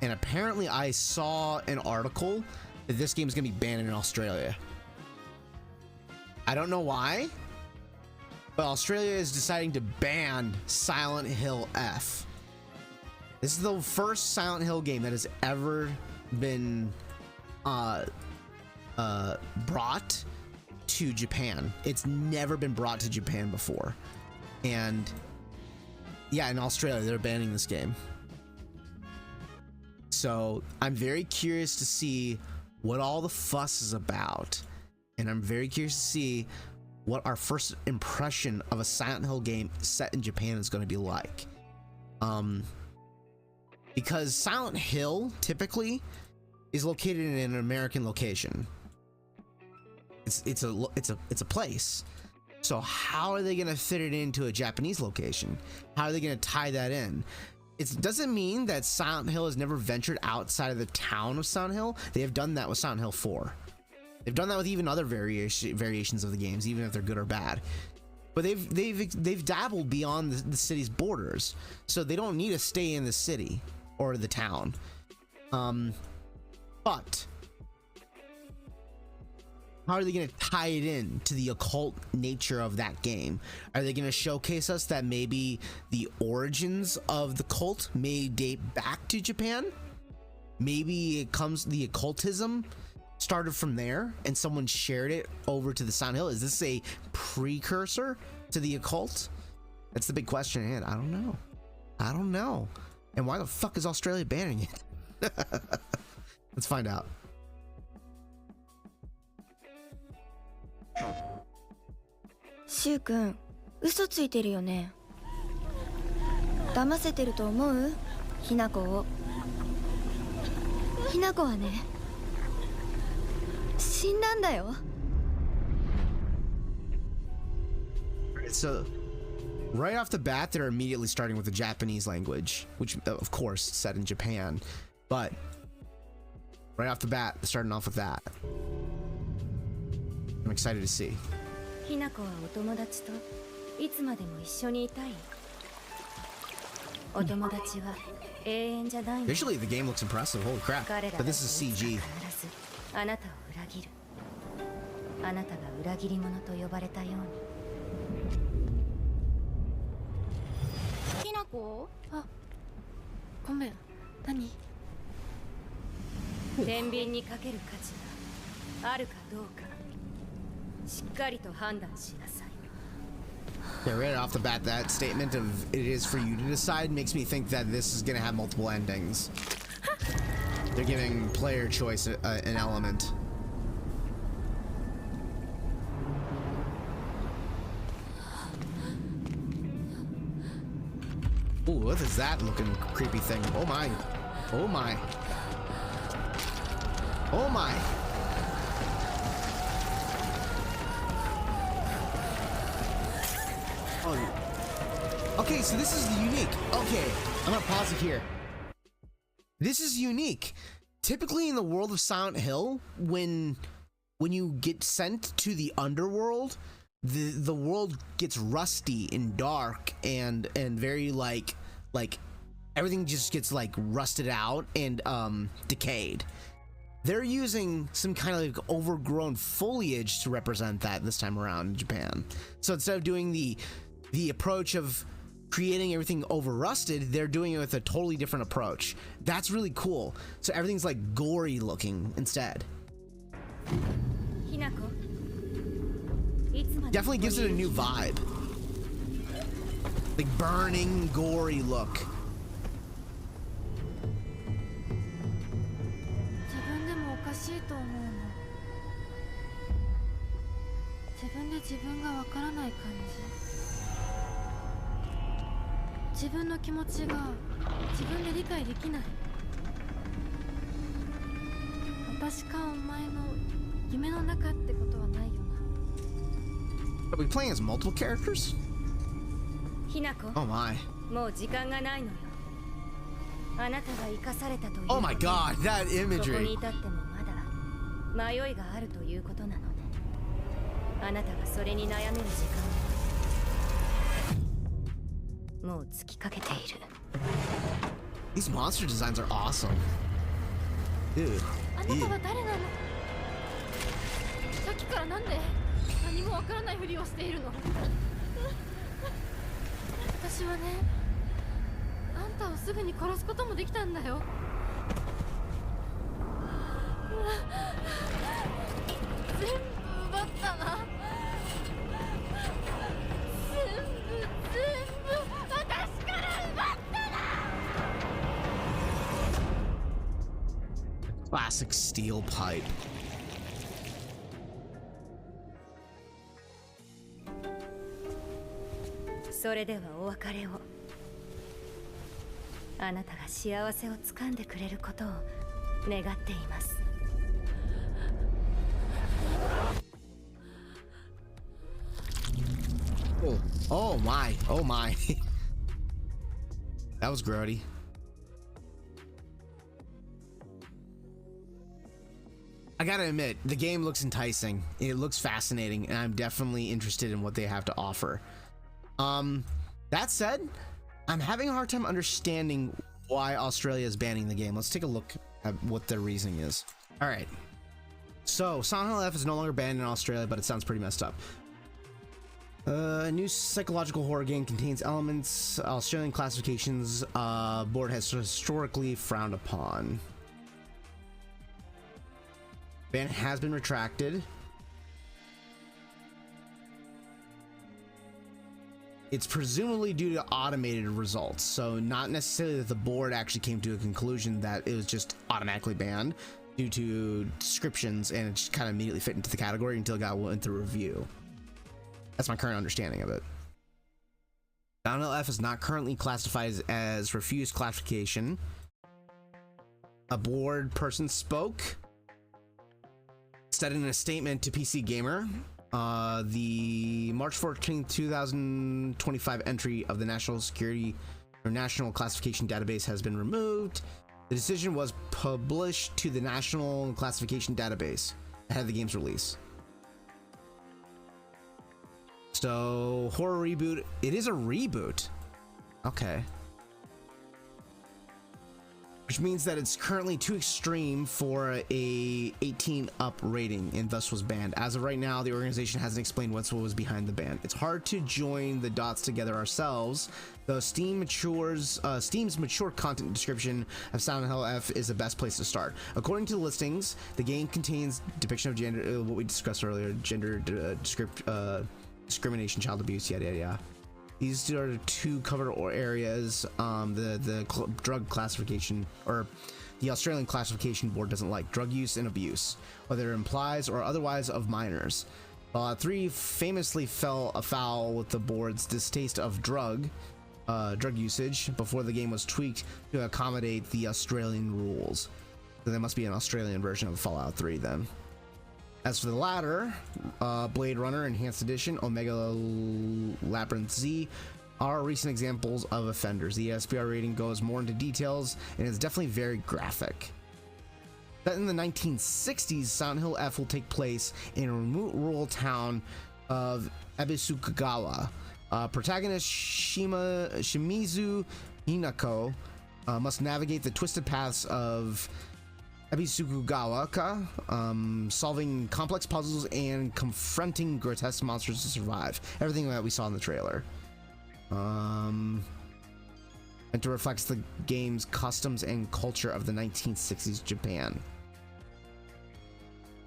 And apparently I saw an article that this game is going to be banned in Australia. I don't know why, but Australia is deciding to ban Silent Hill F. This is the first Silent Hill game that has ever been brought to Japan. It's never been brought to Japan before. And yeah, in Australia, they're banning this game. So I'm very curious to see what all the fuss is about. And I'm very curious to see what our first impression of a Silent Hill game set in Japan is going to be like. Because Silent Hill typically is located in an American location. It's a place. So how are they going to fit it into a Japanese location? How are they going to tie that in? It doesn't mean that Silent Hill has never ventured outside of the town of Silent Hill. They have done that with Silent Hill 4. They've done that with even other variations of the games, even if they're good or bad. But they've dabbled beyond the city's borders, so they don't need to stay in the city or the town. But how are they going to tie it in to the occult nature of that game? Are they going to showcase us that maybe the origins of the cult may date back to Japan? Maybe the occultism started from there and someone shared it over to the Silent Hill. Is this a precursor to the occult? That's the big question at hand. I don't know. And why the fuck is Australia banning it? Let's find out. Shu君、嘘ついてるよね。騙せてると思う？ひなこを。ひなこはね、死んだんだよ。So, right off the bat, they're immediately starting with the Japanese language, which, of course, set in Japan. But right off the bat, they're starting off with that. I'm excited to see. ひなこはお友達といつまでも一緒にいたい。お友達は永遠じゃない。 Visually, the game looks impressive. Holy crap! But this is CG. あなたを裏切る。あなたが裏切り者と呼ばれたように。ひなこ？あ、ごめん。何？天秤にかける価値があるかどうか。 しっかりと判断しなさい。 Yeah, right off the bat, that statement of "it is for you to decide" makes me think that this is gonna have multiple endings. They're giving player choice an element. Ooh, what is that looking creepy thing? Oh my! Oh my! Oh my! Okay, so this is unique. Okay, I'm gonna pause it here. This is unique. Typically in the world of Silent Hill, when you get sent to the underworld, the world gets rusty and dark and very like everything just gets like rusted out and decayed. They're using some kind of like overgrown foliage to represent that this time around in Japan. So instead of doing the approach of creating everything over rusted, they're doing it with a totally different approach. That's really cool. So everything's like gory looking instead. Definitely gives it a new vibe. Like burning, gory look. 自分の気持ちが自分で理解できない。私かお前の夢の中ってことはないよな。 Are we playing as multiple characters? ひなこ。 Oh my. もう時間がないのよ。あなたが生かされたという。 Oh my god, that そこ imagery. に至ってもまだ迷いがあるということなのね。あなたがそれに悩める時間は。 もう尽きかけている。These monster designs are awesome. Dude. あなたは誰なの？さっきからなんで何もわからないふりをしているの？私はね、あんたをすぐに殺すこともできたんだよ。全部奪ったな。全部私から奪ったな。Classic steel pipe. So それではお別れを。あなたが幸せをつかんでくれることを願っています。Oh my, oh my. That was grody. I gotta admit, the game looks enticing. It looks fascinating, and I'm definitely interested in what they have to offer. That said, I'm having a hard time understanding why Australia is banning the game. Let's take a look at what their reasoning is. All right. So, Silent Hill F is no longer banned in Australia, but it sounds pretty messed up. A new psychological horror game contains elements Australian classifications board has historically frowned upon. Ban has been retracted. It's presumably due to automated results, so not necessarily that the board actually came to a conclusion that it was just automatically banned due to descriptions, and it just kind of immediately fit into the category until it got went through review. That's my current understanding of it. Silent Hill F is not currently classified as refused classification. A board person spoke, said in a statement to PC Gamer, the March 14th, 2025 entry of the National Security or National Classification Database has been removed. The decision was published to the National Classification Database ahead of the game's release. So, horror reboot. It is a reboot. Okay. Which means that it's currently too extreme for a 18 up rating and thus was banned. As of right now, the organization hasn't explained what was behind the ban. It's hard to join the dots together ourselves, though Steam's mature content description of Silent Hill F is the best place to start. According to the listings, the game contains depiction of gender, what we discussed earlier, gender discrimination, child abuse, yada yada yada. These are the two covered areas the drug classification, or the Australian classification board doesn't like: drug use and abuse, whether it implies or otherwise of minors. Fallout 3 famously fell afoul with the board's distaste of drug usage before the game was tweaked to accommodate the Australian rules. So there must be an Australian version of Fallout 3 then. As for the latter, Blade Runner Enhanced Edition, Omega Labyrinth Z are recent examples of offenders. The SPR rating goes more into details and is definitely very graphic. Set in the 1960s, Silent Hill F will take place in a remote rural town of Ebisukagawa. Protagonist Shimizu Hinako must navigate the twisted paths of Ebisukagawa, solving complex puzzles and confronting grotesque monsters to survive. Everything that we saw in the trailer. And to reflect the game's customs and culture of the 1960s Japan.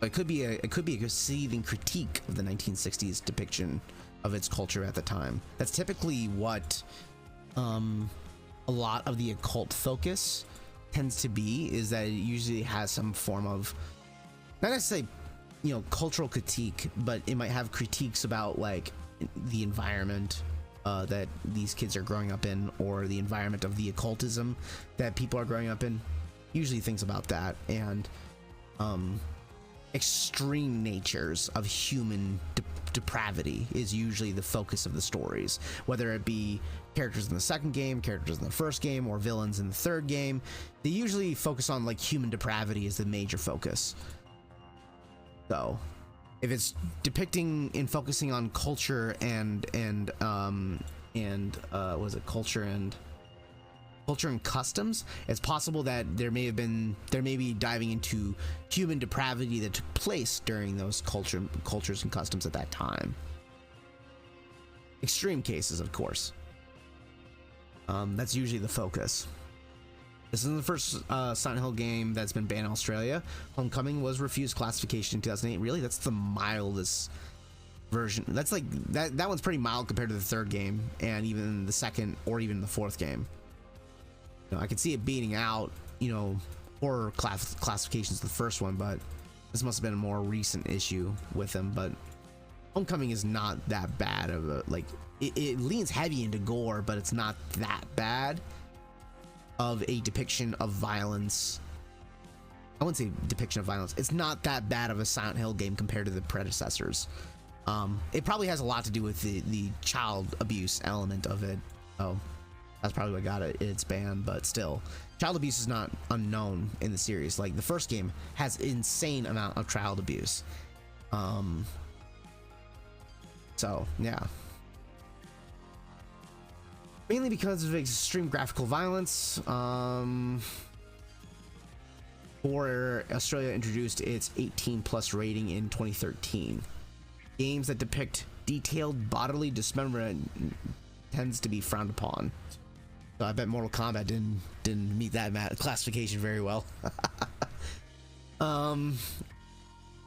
It could be a scathing critique of the 1960s depiction of its culture at the time. That's typically what a lot of the occult focus tends to be, is that it usually has some form of, not necessarily, cultural critique, but it might have critiques about like the environment that these kids are growing up in, or the environment of the occultism that people are growing up in. Usually things about that, and extreme natures of human depravity is usually the focus of the stories, whether it be characters in the second game, characters in the first game, or villains in the third game. They usually focus on like human depravity as the major focus. So if it's depicting and focusing on culture and culture and customs, it's possible that there may be diving into human depravity that took place during those cultures and customs at that time. Extreme cases, of course. That's usually the focus. This isn't the first Silent Hill game that's been banned in Australia. Homecoming was refused classification in 2008. Really, that's the mildest version. That's like that one's pretty mild compared to the third game and even the second or even the fourth game. You know, I could see it beating out, you know, horror classifications the first one, but this must have been a more recent issue with them. But Homecoming is not that bad of a, like, it leans heavy into gore, but it's not that bad of a depiction of violence. I wouldn't say depiction of violence. It's not that bad of a Silent Hill game compared to the predecessors. It probably has a lot to do with the child abuse element of it. Oh, that's probably what got its ban, but still, child abuse is not unknown in the series. Like, the first game has insane amount of child abuse. So yeah, mainly because of extreme graphical violence. Or Australia introduced its 18+ rating in 2013. Games that depict detailed bodily dismemberment tends to be frowned upon. So I bet Mortal Kombat didn't meet that classification very well.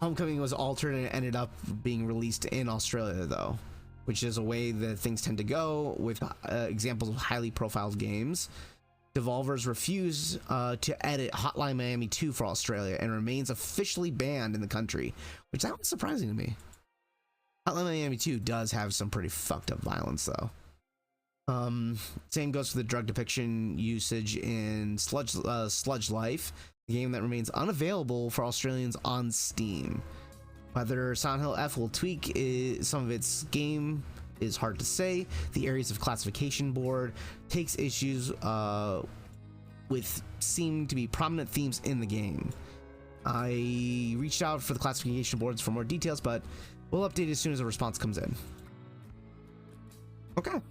Homecoming was altered and ended up being released in Australia, though, which is a way that things tend to go with examples of highly profiled games. Devolver's refused to edit Hotline Miami 2 for Australia and remains officially banned in the country, which that was surprising to me. Hotline Miami 2 does have some pretty fucked up violence, though. Same goes for the drug depiction usage in Sludge Life, a game that remains unavailable for Australians on Steam. Whether Silent Hill F will tweak some of its game is hard to say. The areas of classification board takes issues with seem to be prominent themes in the game. I reached out for the classification boards for more details, but we'll update as soon as a response comes in. Okay.